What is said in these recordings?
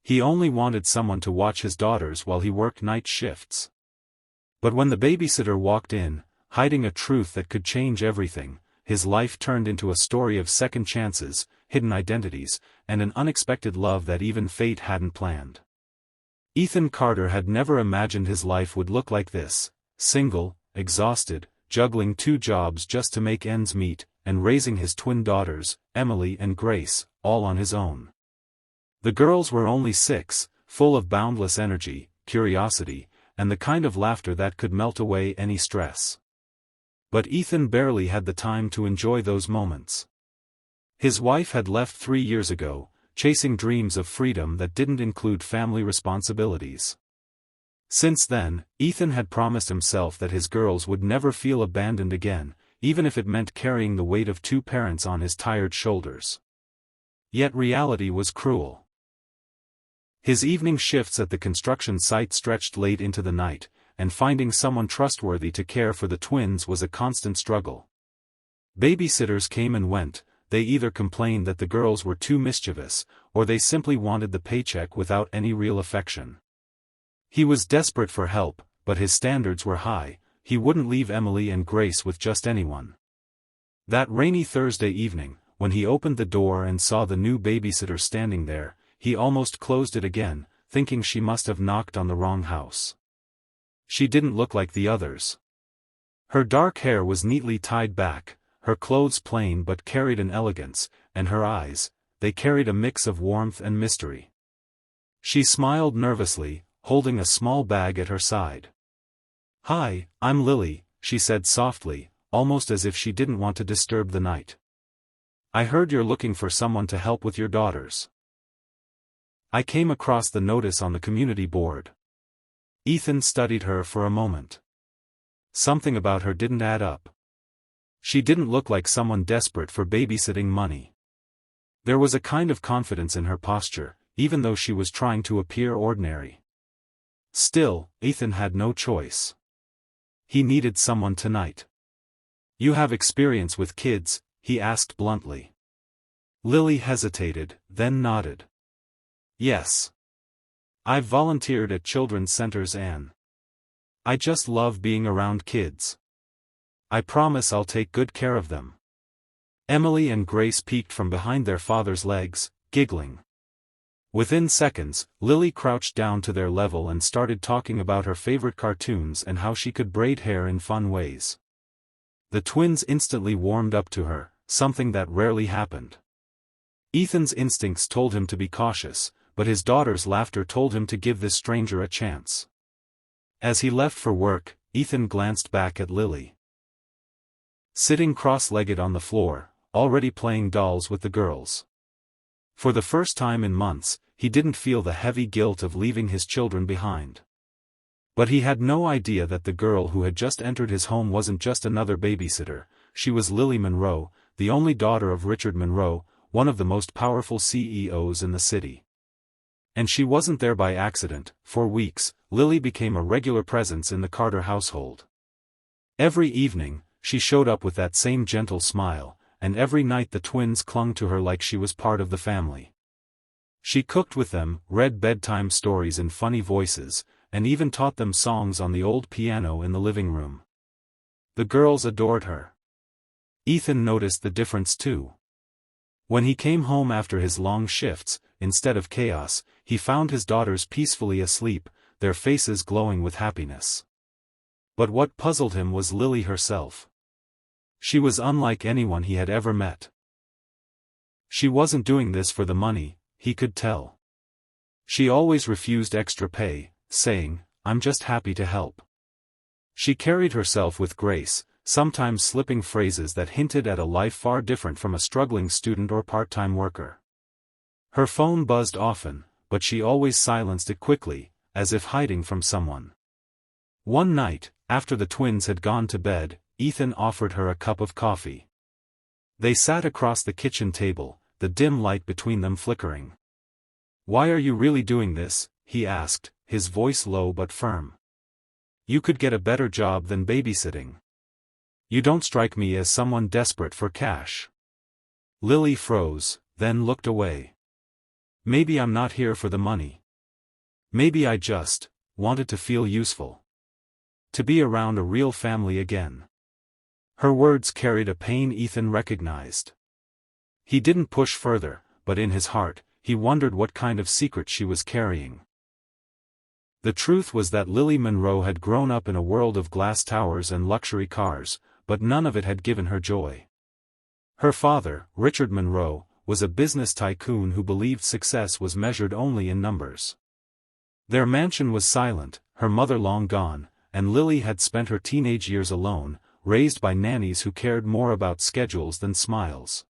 He only wanted someone to watch his daughters while he worked night shifts. But when the babysitter walked in, hiding a truth that could change everything, his life turned into a story of second chances, hidden identities, and an unexpected love that even fate hadn't planned. Ethan Carter had never imagined his life would look like this: single, exhausted, juggling 2 jobs just to make ends meet, and raising his twin daughters, Emily and Grace, all on his own. The girls were only 6, full of boundless energy, curiosity, and the kind of laughter that could melt away any stress. But Ethan barely had the time to enjoy those moments. His wife had left 3 years ago, chasing dreams of freedom that didn't include family responsibilities. Since then, Ethan had promised himself that his girls would never feel abandoned again, even if it meant carrying the weight of 2 parents on his tired shoulders. Yet reality was cruel. His evening shifts at the construction site stretched late into the night, and finding someone trustworthy to care for the twins was a constant struggle. Babysitters came and went. They either complained that the girls were too mischievous, or they simply wanted the paycheck without any real affection. He was desperate for help, but his standards were high. He wouldn't leave Emily and Grace with just anyone. That rainy Thursday evening, when he opened the door and saw the new babysitter standing there, he almost closed it again, thinking she must have knocked on the wrong house. She didn't look like the others. Her dark hair was neatly tied back, her clothes plain but carried an elegance, and her eyes, they carried a mix of warmth and mystery. She smiled nervously, holding a small bag at her side. "Hi, I'm Lily," she said softly, almost as if she didn't want to disturb the night. "I heard you're looking for someone to help with your daughters. I came across the notice on the community board." Ethan studied her for a moment. Something about her didn't add up. She didn't look like someone desperate for babysitting money. There was a kind of confidence in her posture, even though she was trying to appear ordinary. Still, Ethan had no choice. He needed someone tonight. "You have experience with kids?" he asked bluntly. Lily hesitated, then nodded. "Yes. I've volunteered at children's centers and I just love being around kids. I promise I'll take good care of them." Emily and Grace peeked from behind their father's legs, giggling. Within seconds, Lily crouched down to their level and started talking about her favorite cartoons and how she could braid hair in fun ways. The twins instantly warmed up to her, something that rarely happened. Ethan's instincts told him to be cautious, but his daughter's laughter told him to give this stranger a chance. As he left for work, Ethan glanced back at Lily. Sitting cross-legged on the floor, already playing dolls with the girls. For the first time in months, he didn't feel the heavy guilt of leaving his children behind. But he had no idea that the girl who had just entered his home wasn't just another babysitter. She was Lily Monroe, the only daughter of Richard Monroe, one of the most powerful CEOs in the city. And she wasn't there by accident. For weeks, Lily became a regular presence in the Carter household. Every evening, she showed up with that same gentle smile, and every night the twins clung to her like she was part of the family. She cooked with them, read bedtime stories in funny voices, and even taught them songs on the old piano in the living room. The girls adored her. Ethan noticed the difference too. When he came home after his long shifts, instead of chaos, he found his daughters peacefully asleep, their faces glowing with happiness. But what puzzled him was Lily herself. She was unlike anyone he had ever met. She wasn't doing this for the money, he could tell. She always refused extra pay, saying, "I'm just happy to help." She carried herself with grace, sometimes slipping phrases that hinted at a life far different from a struggling student or part-time worker. Her phone buzzed often, but she always silenced it quickly, as if hiding from someone. One night, after the twins had gone to bed, Ethan offered her a cup of coffee. They sat across the kitchen table, the dim light between them flickering. "Why are you really doing this?" he asked, his voice low but firm. "You could get a better job than babysitting. You don't strike me as someone desperate for cash." Lily froze, then looked away. Maybe I'm not here for the money. Maybe I just wanted to feel useful. To be around a real family again. Her words carried a pain Ethan recognized. He didn't push further, but in his heart, he wondered what kind of secret she was carrying. The truth was that Lily Monroe had grown up in a world of glass towers and luxury cars, but none of it had given her joy. Her father, Richard Monroe, was a business tycoon who believed success was measured only in numbers. Their mansion was silent, her mother long gone, and Lily had spent her teenage years alone, raised by nannies who cared more about schedules than smiles.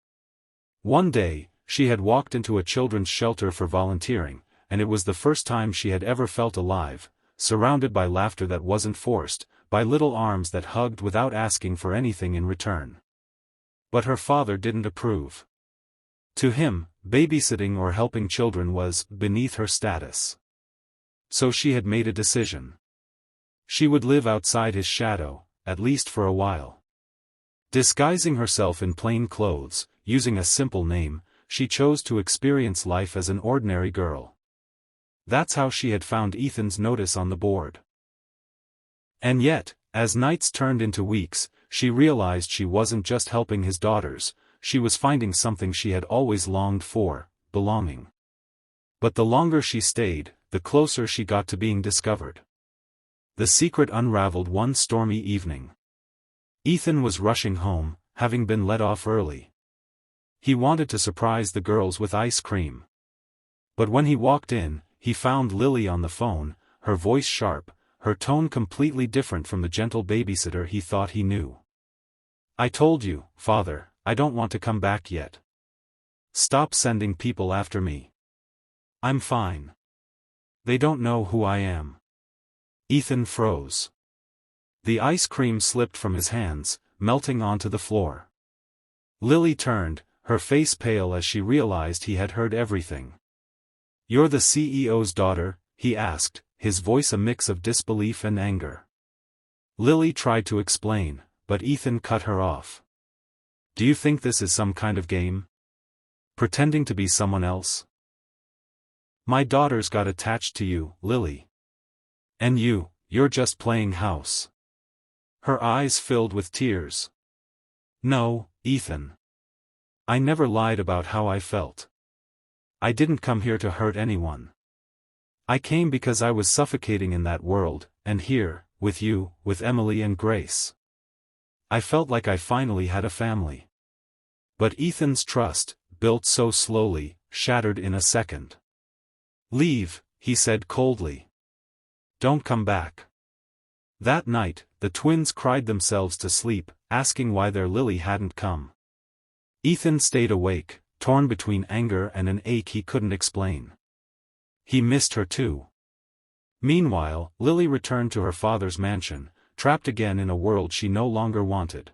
One day, she had walked into a children's shelter for volunteering, and it was the first time she had ever felt alive, surrounded by laughter that wasn't forced, by little arms that hugged without asking for anything in return. But her father didn't approve. To him, babysitting or helping children was beneath her status. So she had made a decision. She would live outside his shadow, at least for a while. Disguising herself in plain clothes, using a simple name, she chose to experience life as an ordinary girl. That's how she had found Ethan's notice on the board. And yet, as nights turned into weeks, she realized she wasn't just helping his daughters, she was finding something she had always longed for, belonging. But the longer she stayed, the closer she got to being discovered. The secret unraveled one stormy evening. Ethan was rushing home, having been let off early. He wanted to surprise the girls with ice cream. But when he walked in, he found Lily on the phone, her voice sharp, her tone completely different from the gentle babysitter he thought he knew. "I told you, Father, I don't want to come back yet. Stop sending people after me. I'm fine. They don't know who I am." Ethan froze. The ice cream slipped from his hands, melting onto the floor. Lily turned, her face pale as she realized he had heard everything. "You're the CEO's daughter?" he asked, his voice a mix of disbelief and anger. Lily tried to explain, but Ethan cut her off. "Do you think this is some kind of game? Pretending to be someone else? My daughters got attached to you, Lily. And you're just playing house." Her eyes filled with tears. "No, Ethan. I never lied about how I felt. I didn't come here to hurt anyone. I came because I was suffocating in that world, and here, with you, with Emily and Grace. I felt like I finally had a family." But Ethan's trust, built so slowly, shattered in a second. "Leave," he said coldly. "Don't come back." That night, the twins cried themselves to sleep, asking why their Lily hadn't come. Ethan stayed awake, torn between anger and an ache he couldn't explain. He missed her too. Meanwhile, Lily returned to her father's mansion, trapped again in a world she no longer wanted.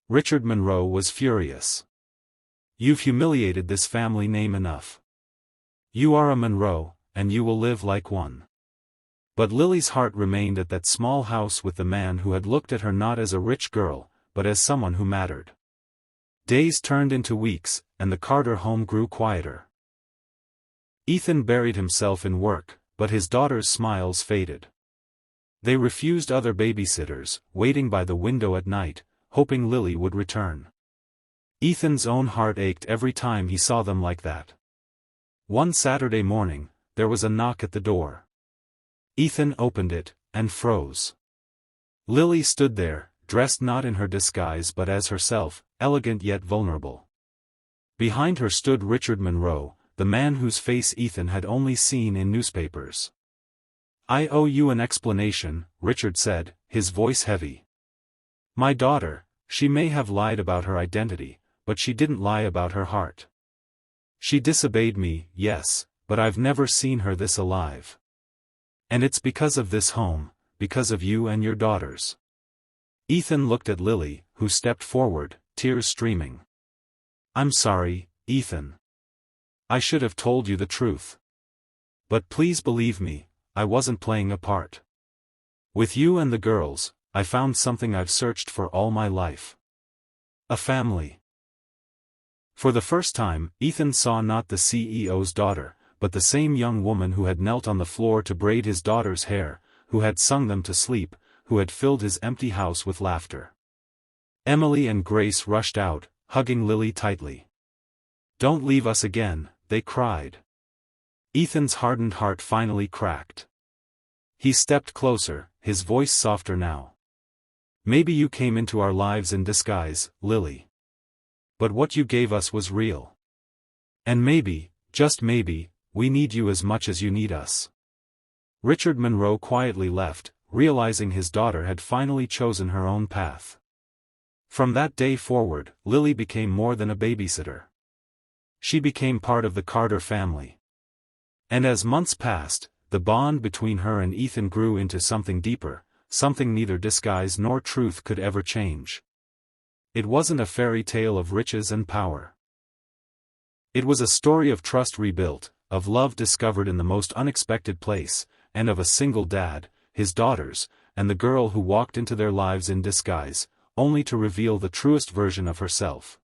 Richard Monroe was furious. "You've humiliated this family name enough. You are a Monroe, and you will live like one." But Lily's heart remained at that small house with the man who had looked at her not as a rich girl, but as someone who mattered. Days turned into weeks, and the Carter home grew quieter. Ethan buried himself in work, but his daughters' smiles faded. They refused other babysitters, waiting by the window at night, hoping Lily would return. Ethan's own heart ached every time he saw them like that. One Saturday morning, there was a knock at the door. Ethan opened it, and froze. Lily stood there, dressed not in her disguise but as herself, elegant yet vulnerable. Behind her stood Richard Monroe, the man whose face Ethan had only seen in newspapers. "I owe you an explanation," Richard said, his voice heavy. "My daughter, she may have lied about her identity, but she didn't lie about her heart. She disobeyed me, yes, but I've never seen her this alive. And it's because of this home, because of you and your daughters." Ethan looked at Lily, who stepped forward, tears streaming. "I'm sorry, Ethan. I should have told you the truth. But please believe me, I wasn't playing a part. With you and the girls, I found something I've searched for all my life. A family." For the first time, Ethan saw not the CEO's daughter, but the same young woman who had knelt on the floor to braid his daughter's hair, who had sung them to sleep, who had filled his empty house with laughter. Emily and Grace rushed out, hugging Lily tightly. "Don't leave us again," they cried. Ethan's hardened heart finally cracked. He stepped closer, his voice softer now. "Maybe you came into our lives in disguise, Lily. But what you gave us was real. And maybe, just maybe, we need you as much as you need us." Richard Monroe quietly left, realizing his daughter had finally chosen her own path. From that day forward, Lily became more than a babysitter. She became part of the Carter family. And as months passed, the bond between her and Ethan grew into something deeper, something neither disguise nor truth could ever change. It wasn't a fairy tale of riches and power. It was a story of trust rebuilt, of love discovered in the most unexpected place, and of a single dad, his daughters, and the girl who walked into their lives in disguise, only to reveal the truest version of herself.